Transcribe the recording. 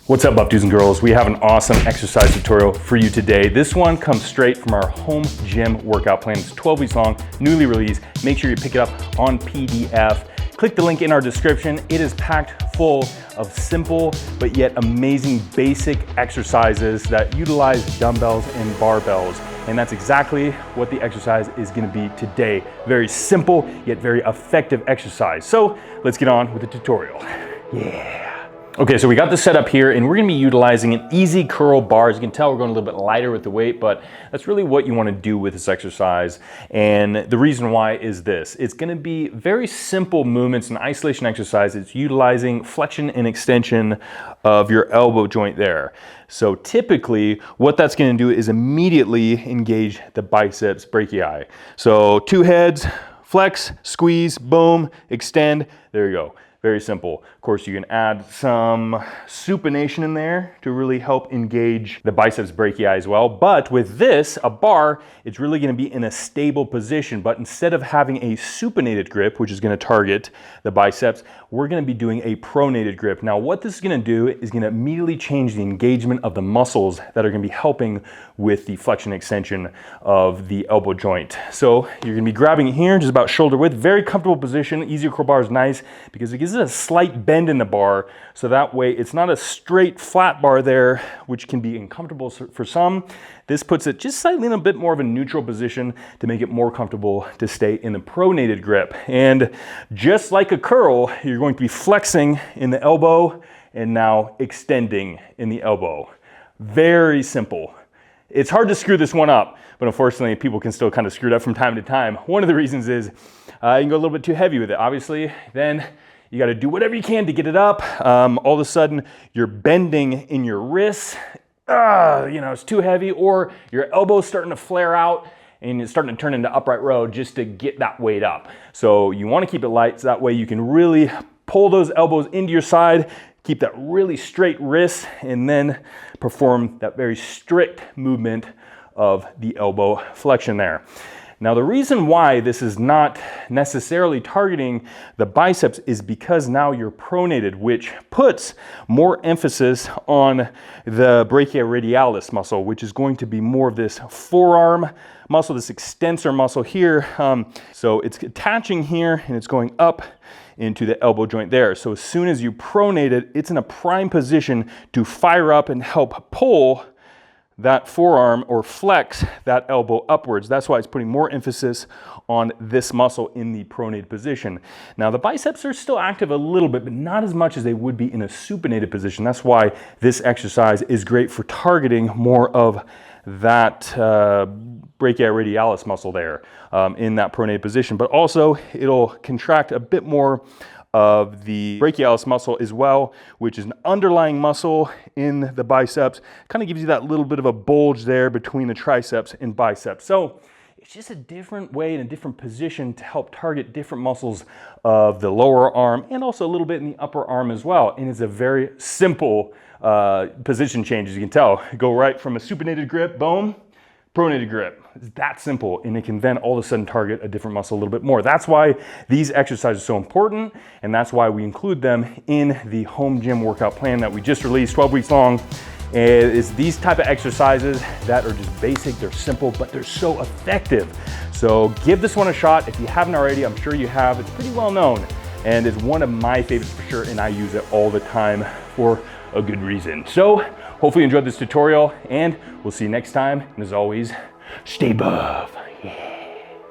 What's up, buff dudes and girls? We have an awesome exercise tutorial for you today. This one comes straight from our home gym workout plan. It's 12 weeks long, newly released. Make sure you pick it up on PDF. Click the link in our description. It is packed full of simple but yet amazing basic exercises that utilize dumbbells and barbells. And that's exactly what the exercise is gonna be today. Very simple yet very effective exercise. So let's get on with the tutorial. Yeah. Okay, so we got this set up here and we're gonna be utilizing an easy curl bar. As you can tell, we're going a little bit lighter with the weight, but that's really what you wanna do with this exercise. And the reason why is this. It's gonna be very simple movements and isolation exercise. It's utilizing flexion and extension of your elbow joint there. So typically, what that's gonna do is immediately engage the biceps brachii. So two heads, flex, squeeze, boom, extend, there you go. Very simple. Of course, you can add some supination in there to really help engage the biceps brachii as well. But with this, a bar, it's really gonna be in a stable position. But instead of having a supinated grip, which is gonna target the biceps, we're gonna be doing a pronated grip. Now, what this is gonna do is gonna immediately change the engagement of the muscles that are gonna be helping with the flexion extension of the elbow joint. So you're gonna be grabbing it here, just about shoulder width, very comfortable position. Easy curl bar is nice because it gives it a slight bend in the bar, so that way it's not a straight flat bar there, which can be uncomfortable for some. This puts it just slightly in a bit more of a neutral position to make it more comfortable to stay in the pronated grip. And just like a curl, you're going to be flexing in the elbow and now extending in the elbow. Very simple. It's hard to screw this one up, but unfortunately people can still kind of screw it up from time to time. One of the reasons is you can go a little bit too heavy with it. Obviously, then you got to do whatever you can to get it up. All of a sudden, you're bending in your wrists. It's too heavy, or your elbow's starting to flare out and it's starting to turn into upright row just to get that weight up. So you want to keep it light, so that way you can really pull those elbows into your side, keep that really straight wrist, and then perform that very strict movement of the elbow flexion there. Now, the reason why this is not necessarily targeting the biceps is because now you're pronated, which puts more emphasis on the brachioradialis muscle, which is going to be more of this forearm muscle, this extensor muscle here. So it's attaching here and it's going up into the elbow joint there. So as soon as you pronate it, it's in a prime position to fire up and help pull that forearm or flex that elbow upwards. That's why it's putting more emphasis on this muscle in the pronated position. Now, the biceps are still active a little bit, but not as much as they would be in a supinated position. That's why this exercise is great for targeting more of that brachioradialis muscle there in that pronated position. But also, it'll contract a bit more of the brachialis muscle as well, which is an underlying muscle in the biceps. Kind of gives you that little bit of a bulge there between the triceps and biceps. So it's just a different way and a different position to help target different muscles of the lower arm and also a little bit in the upper arm as well. And it's a very simple position change, as you can tell. Go right from a supinated grip, boom, pronated grip. It's that simple, and it can then all of a sudden target a different muscle a little bit more. That's why these exercises are so important, and that's why we include them in the home gym workout plan that we just released, 12 weeks long. It's these type of exercises that are just basic, they're simple, but they're so effective. So give this one a shot. If you haven't already, I'm sure you have. It's pretty well known, and it's one of my favorites for sure, and I use it all the time for a good reason. So hopefully you enjoyed this tutorial, and we'll see you next time. And as always, stay buff.